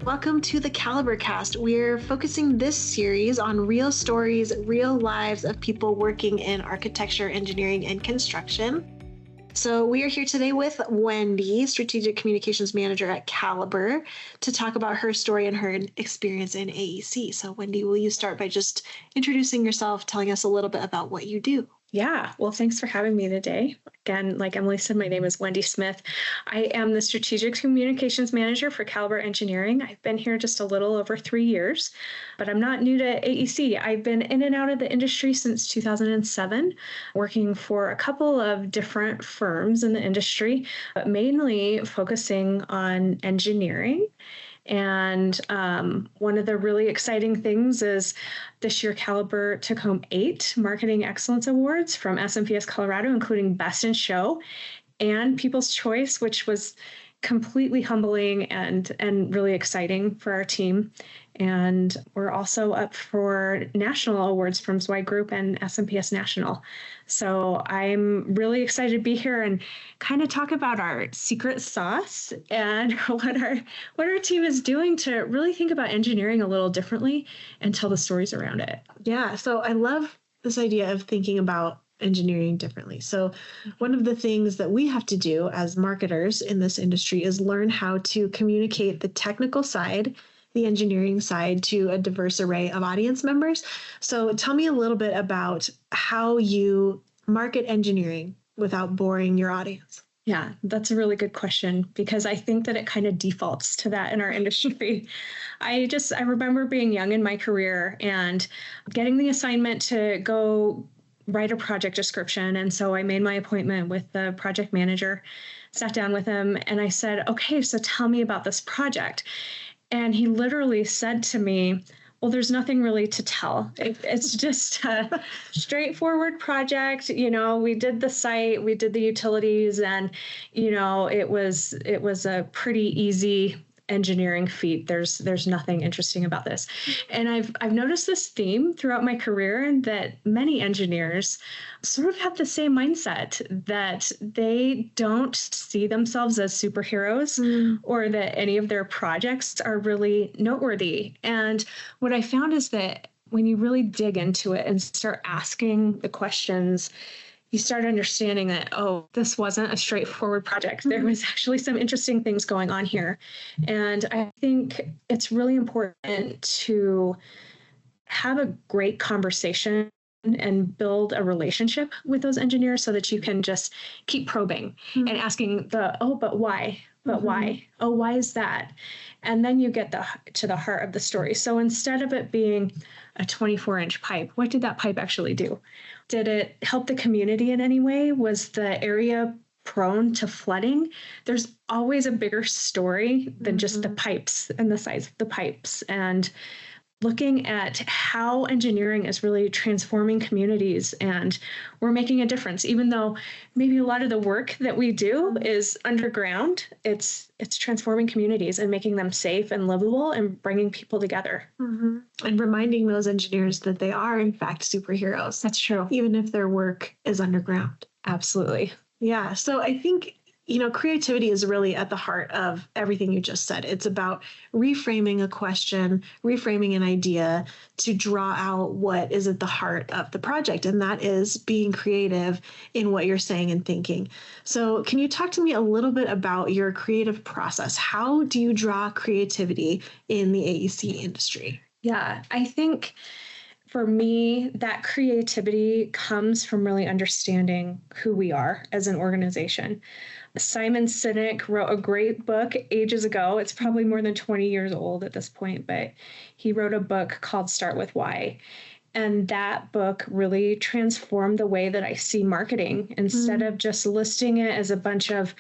Welcome to the Calibre Cast. We're focusing this series on real stories, real lives of people working in architecture, engineering, and construction. So we are here today with Wendy, Strategic Communications Manager at Calibre, to talk about her story and her experience in AEC. So Wendy, will you start by just introducing yourself, telling us a little bit about what you do? Yeah, well, thanks for having me today. Again, like Emily said, my name is Wendy Smith. I am the Strategic Communications Manager for Calibre Engineering. I've been here just a little over 3 years, but I'm not new to AEC. I've been in and out of the industry since 2007, working for a couple of different firms in the industry, but mainly focusing on engineering. And one of the really exciting things is this year Calibre took home 8 Marketing Excellence Awards from SMPS Colorado, including Best in Show and People's Choice, which was completely humbling and really exciting for our team. And we're also up for national awards from Zweig Group and SMPS National. So I'm really excited to be here and kind of talk about our secret sauce and what our team is doing to really think about engineering a little differently and tell the stories around it. Yeah, so I love this idea of thinking about engineering differently. So one of the things that we have to do as marketers in this industry is learn how to communicate the technical side, the engineering side, to a diverse array of audience members. So tell me a little bit about how you market engineering without boring your audience. Yeah, that's a really good question because I think that it kind of defaults to that in our industry. I remember being young in my career and getting the assignment to go write a project description. And so I made my appointment with the project manager, sat down with him, and I said, okay, so tell me about this project. And he literally said to me, well, there's nothing really to tell. It's just a straightforward project. You know, we did the site, we did the utilities, and, you know, it was a pretty easy engineering feat. There's nothing interesting about this. And I've noticed this theme throughout my career, and that many engineers sort of have the same mindset, that they don't see themselves as superheroes or that any of their projects are really noteworthy. And what I found is that when you really dig into it and start asking the questions, you start understanding that, oh, this wasn't a straightforward project. There was actually some interesting things going on here. And I think it's really important to have a great conversation and build a relationship with those engineers so that you can just keep probing and asking but why? But why? Oh, why is that? And then you get to the heart of the story. So instead of it being a 24-inch pipe, what did that pipe actually do? Did it help the community in any way? Was the area prone to flooding? There's always a bigger story than just the pipes and the size of the pipes. And looking at how engineering is really transforming communities, and we're making a difference, even though maybe a lot of the work that we do is underground. It's transforming communities and making them safe and livable and bringing people together. And reminding those engineers that they are, in fact, superheroes. That's true. Even if their work is underground. Absolutely. Yeah. So I think, creativity is really at the heart of everything you just said. It's about reframing a question, reframing an idea to draw out what is at the heart of the project. And that is being creative in what you're saying and thinking. So can you talk to me a little bit about your creative process? How do you draw creativity in the AEC industry? Yeah, I think for me, that creativity comes from really understanding who we are as an organization. Simon Sinek wrote a great book ages ago. It's probably more than 20 years old at this point, but he wrote a book called Start With Why. And that book really transformed the way that I see marketing. Instead of just listing it as a bunch of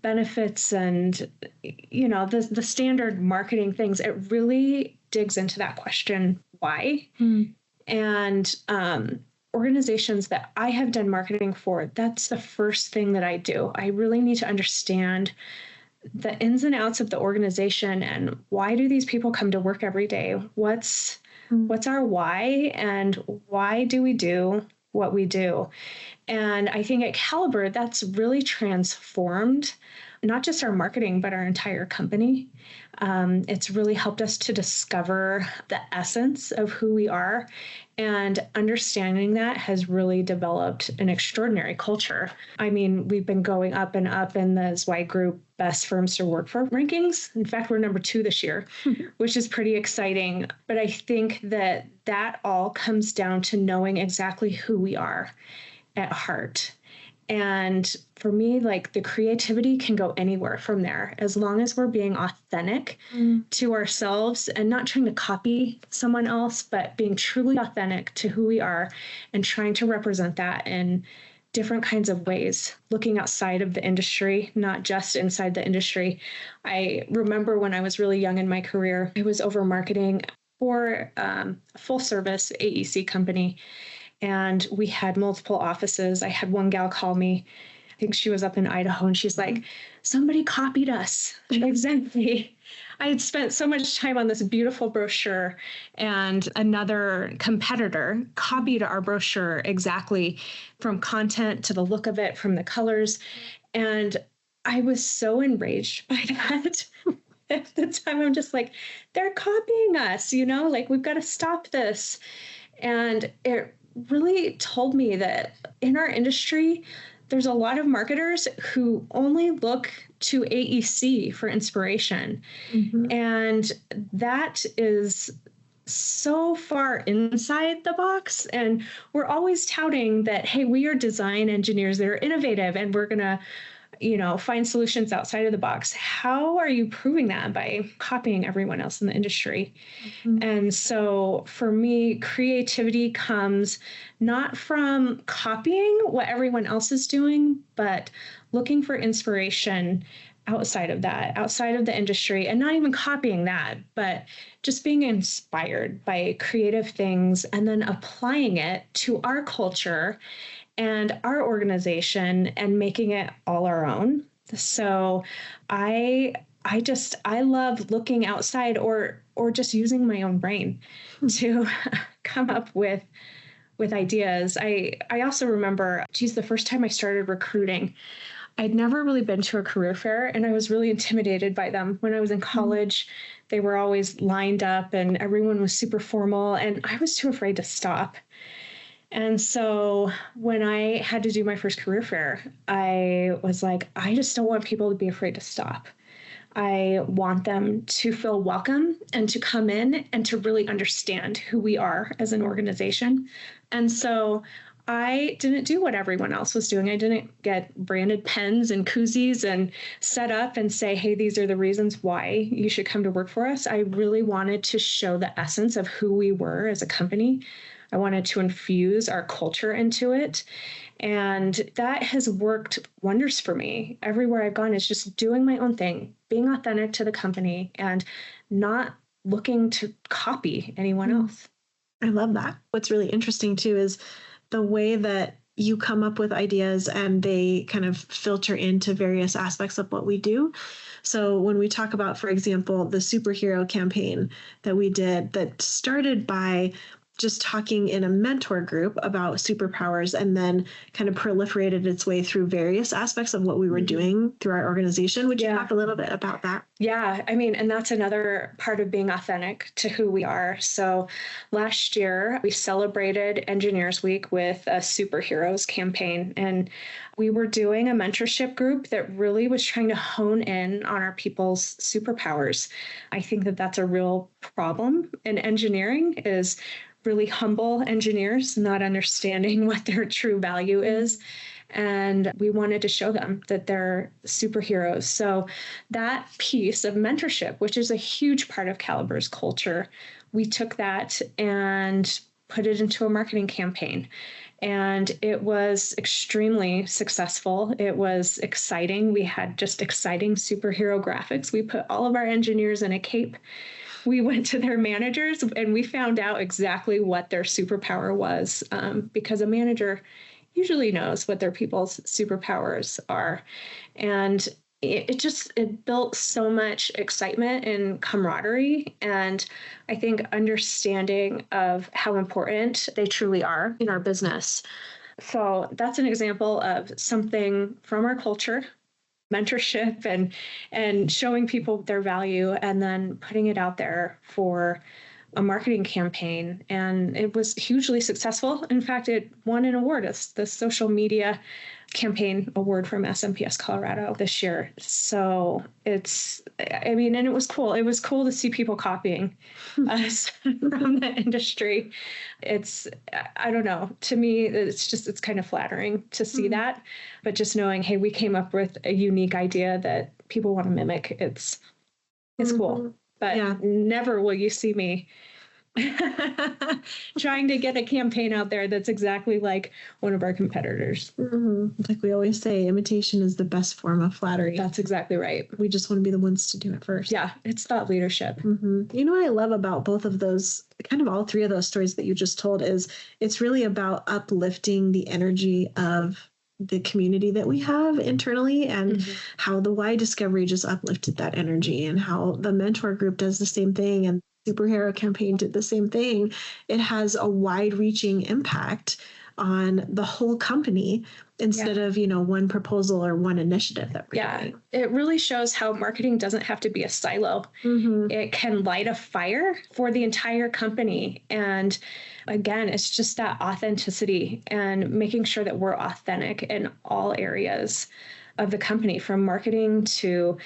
benefits and, the standard marketing things, it really digs into that question, why? And organizations that I have done marketing for, that's the first thing that I do. I really need to understand the ins and outs of the organization and why do these people come to work every day? What's our why, and why do we do what we do? And I think at Calibre, that's really transformed not just our marketing, but our entire company. It's really helped us to discover the essence of who we are. And understanding that has really developed an extraordinary culture. I mean, we've been going up and up in the Zweig Group Best Firms to Work For rankings. In fact, we're number 2 this year, which is pretty exciting. But I think that that all comes down to knowing exactly who we are at heart. And for me, like, the creativity can go anywhere from there, as long as we're being authentic to ourselves and not trying to copy someone else, but being truly authentic to who we are and trying to represent that in different kinds of ways, looking outside of the industry, not just inside the industry. I remember when I was really young in my career, I was over marketing for a full service AEC company. And we had multiple offices. I had one gal call me. I think she was up in Idaho, and she's like, somebody copied us. Exactly. I had spent so much time on this beautiful brochure, and another competitor copied our brochure exactly, from content to the look of it, from the colors. And I was so enraged by that. At the time, I'm just like, they're copying us, like, we've got to stop this. And it really told me that in our industry, there's a lot of marketers who only look to AEC for inspiration. And that is so far inside the box. And we're always touting that, hey, we are design engineers that are innovative, and we're going to find solutions outside of the box. How are you proving that? By copying everyone else in the industry. And so for me, creativity comes not from copying what everyone else is doing, but looking for inspiration outside of that, outside of the industry, and not even copying that, but just being inspired by creative things and then applying it to our culture and our organization and making it all our own. So I love looking outside or just using my own brain to come up with ideas. I also remember, the first time I started recruiting, I'd never really been to a career fair, and I was really intimidated by them. When I was in college, they were always lined up and everyone was super formal, and I was too afraid to stop. And so when I had to do my first career fair, I was like, I just don't want people to be afraid to stop. I want them to feel welcome and to come in and to really understand who we are as an organization. And so I didn't do what everyone else was doing. I didn't get branded pens and koozies and set up and say, hey, these are the reasons why you should come to work for us. I really wanted to show the essence of who we were as a company. I wanted to infuse our culture into it. And that has worked wonders for me. Everywhere I've gone is just doing my own thing, being authentic to the company and not looking to copy anyone else. I love that. What's really interesting too is the way that you come up with ideas and they kind of filter into various aspects of what we do. So when we talk about, for example, the superhero campaign that we did, that started by just talking in a mentor group about superpowers and then kind of proliferated its way through various aspects of what we were doing through our organization. Would you talk a little bit about that? Yeah, I mean, and that's another part of being authentic to who we are. So last year, we celebrated Engineers Week with a superheroes campaign, and we were doing a mentorship group that really was trying to hone in on our people's superpowers. I think that that's a real problem in engineering, is really humble engineers not understanding what their true value is. And we wanted to show them that they're superheroes. So that piece of mentorship, which is a huge part of Calibre's culture, we took that and put it into a marketing campaign. And it was extremely successful. It was exciting. We had just exciting superhero graphics. We put all of our engineers in a cape. We went to their managers and we found out exactly what their superpower was, because a manager usually knows what their people's superpowers are. And it built so much excitement and camaraderie, and I think understanding of how important they truly are in our business. So that's an example of something from our culture mentorship and showing people their value and then putting it out there for a marketing campaign. And it was hugely successful. In fact, it won an award. It's the social media campaign award from SMPS Colorado this year. So and it was cool. It was cool to see people copying us from the industry. I don't know, to me, it's kind of flattering to see that, but just knowing, hey, we came up with a unique idea that people want to mimic. It's cool, but never will you see me trying to get a campaign out there that's exactly like one of our competitors. Like we always say, imitation is the best form of flattery. That's exactly right. We just want to be the ones to do it first. Yeah, it's thought leadership. You know what I love about both of those, kind of all three of those stories that you just told, is it's really about uplifting the energy of the community that we have internally, and how the Y Discovery just uplifted that energy, and how the mentor group does the same thing, and Superhero campaign did the same thing. It has a wide-reaching impact on the whole company instead of, one proposal or one initiative that we're doing. It really shows how marketing doesn't have to be a silo. It can light a fire for the entire company. And again, it's just that authenticity and making sure that we're authentic in all areas of the company, from marketing to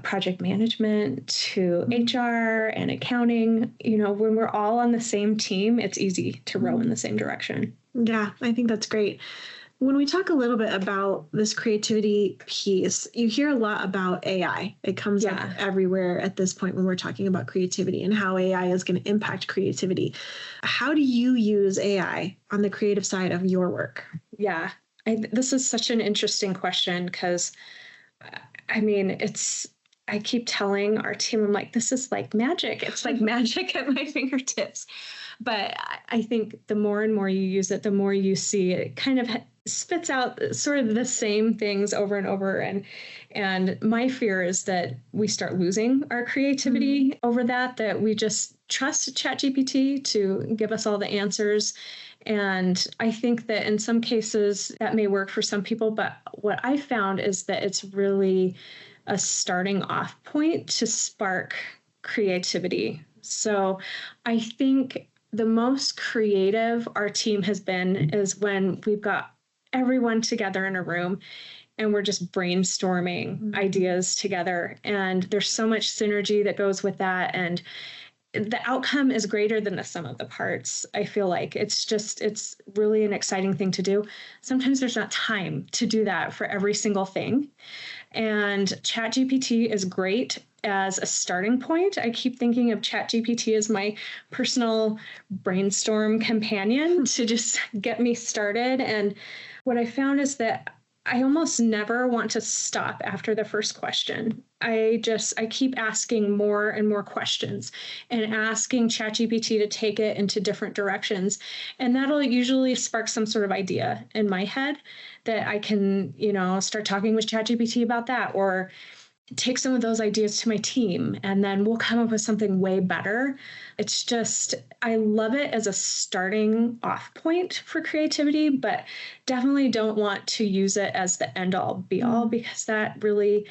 project management to HR and accounting. When we're all on the same team, it's easy to row in the same direction. Yeah, I think that's great. When we talk a little bit about this creativity piece, you hear a lot about AI. It comes up everywhere at this point when we're talking about creativity and how AI is going to impact creativity. How do you use AI on the creative side of your work? Yeah, this is such an interesting question because I keep telling our team, I'm like, this is like magic. It's like magic at my fingertips. But I think the more and more you use it, the more you see it kind of spits out sort of the same things over and over. And my fear is that we start losing our creativity over that we just trust ChatGPT to give us all the answers. And I think that in some cases that may work for some people, but what I found is that it's really a starting off point to spark creativity. So I think the most creative our team has been is when we've got everyone together in a room and we're just brainstorming ideas together. And there's so much synergy that goes with that. And the outcome is greater than the sum of the parts. I feel like it's really an exciting thing to do. Sometimes there's not time to do that for every single thing. And ChatGPT is great as a starting point. I keep thinking of ChatGPT as my personal brainstorm companion to just get me started. And what I found is that I almost never want to stop after the first question. I keep asking more and more questions and asking ChatGPT to take it into different directions. And that'll usually spark some sort of idea in my head that I can, start talking with ChatGPT about that, or take some of those ideas to my team, and then we'll come up with something way better. It's just, I love it as a starting off point for creativity, but definitely don't want to use it as the end all be all, because that really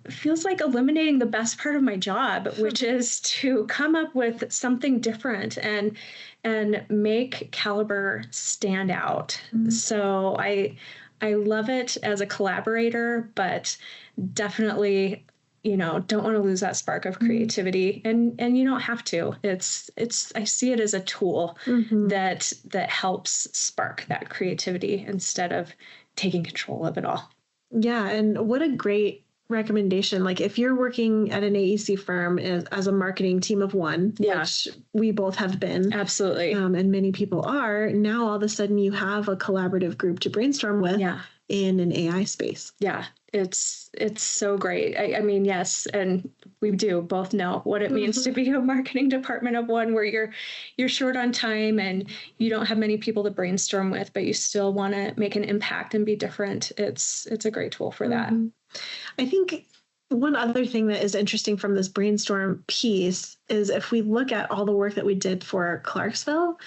feels like eliminating the best part of my job, which is to come up with something different and make Calibre stand out. So I love it as a collaborator, but definitely, don't want to lose that spark of creativity. And you don't have to. I see it as a tool that helps spark that creativity instead of taking control of it all. Yeah. And what a great recommendation. Like if you're working at an AEC firm as a marketing team of one, which we both have been. Absolutely. And many people are, now all of a sudden you have a collaborative group to brainstorm with in an AI space. Yeah. It's so great. I mean, yes. And we do both know what it means to be a marketing department of one, where you're short on time and you don't have many people to brainstorm with, but you still want to make an impact and be different. It's a great tool for that. I think one other thing that is interesting from this brainstorm piece is if we look at all the work that we did for Clarksville,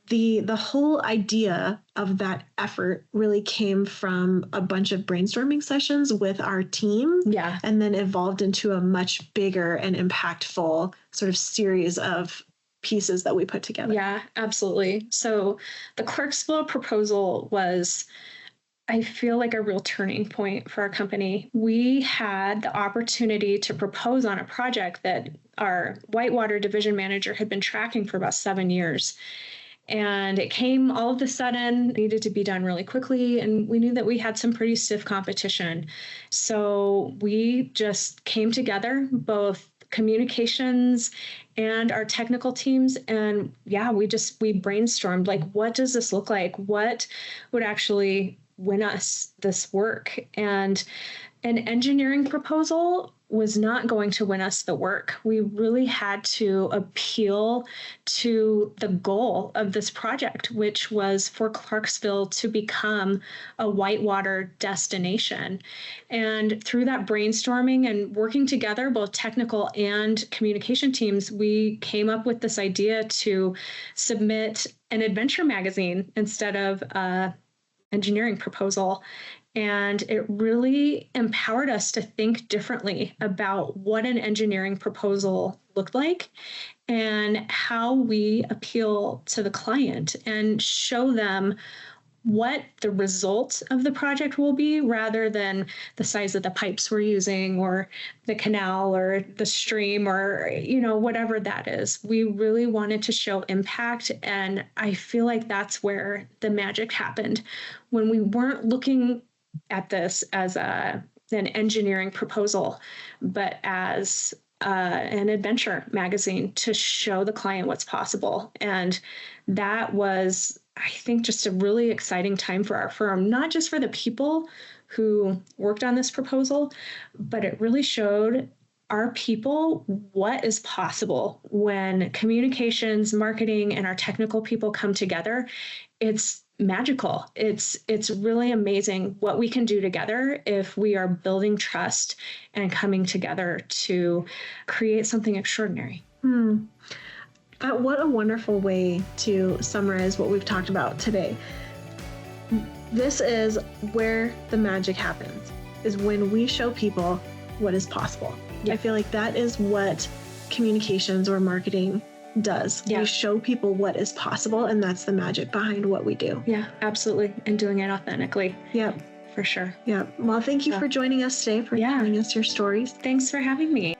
the whole idea of that effort really came from a bunch of brainstorming sessions with our team. Yeah. And then evolved into a much bigger and impactful sort of series of pieces that we put together. Yeah, absolutely. So the Clarksville proposal was, I feel like, a real turning point for our company. We had the opportunity to propose on a project that our Whitewater division manager had been tracking for about 7 years. And it came all of a sudden, needed to be done really quickly. And we knew that we had some pretty stiff competition. So we just came together, both communications and our technical teams. And yeah, we brainstormed, like, what does this look like? What would actually win us this work? And an engineering proposal was not going to win us the work. We really had to appeal to the goal of this project, which was for Clarksville to become a whitewater destination. And through that brainstorming and working together, both technical and communication teams, we came up with this idea to submit an adventure magazine instead of an engineering proposal. And it really empowered us to think differently about what an engineering proposal looked like and how we appeal to the client and show them what the result of the project will be, rather than the size of the pipes we're using or the canal or the stream or, whatever that is. We really wanted to show impact. And I feel like that's where the magic happened, when we weren't looking at this as an engineering proposal, but as an adventure magazine to show the client what's possible. And that was, I think, just a really exciting time for our firm, not just for the people who worked on this proposal, but it really showed our people what is possible when communications, marketing, and our technical people come together. It's magical. It's really amazing what we can do together if we are building trust and coming together to create something extraordinary. What a wonderful way to summarize what we've talked about today. This is where the magic happens, is when we show people what is possible. Yeah. I feel like that is what communications or marketing does. Yeah. We show people what is possible, and that's the magic behind what we do. Yeah, absolutely. And doing it authentically. Yep. For sure. Yeah. Well, thank you for joining us today, for telling us your stories. Thanks for having me.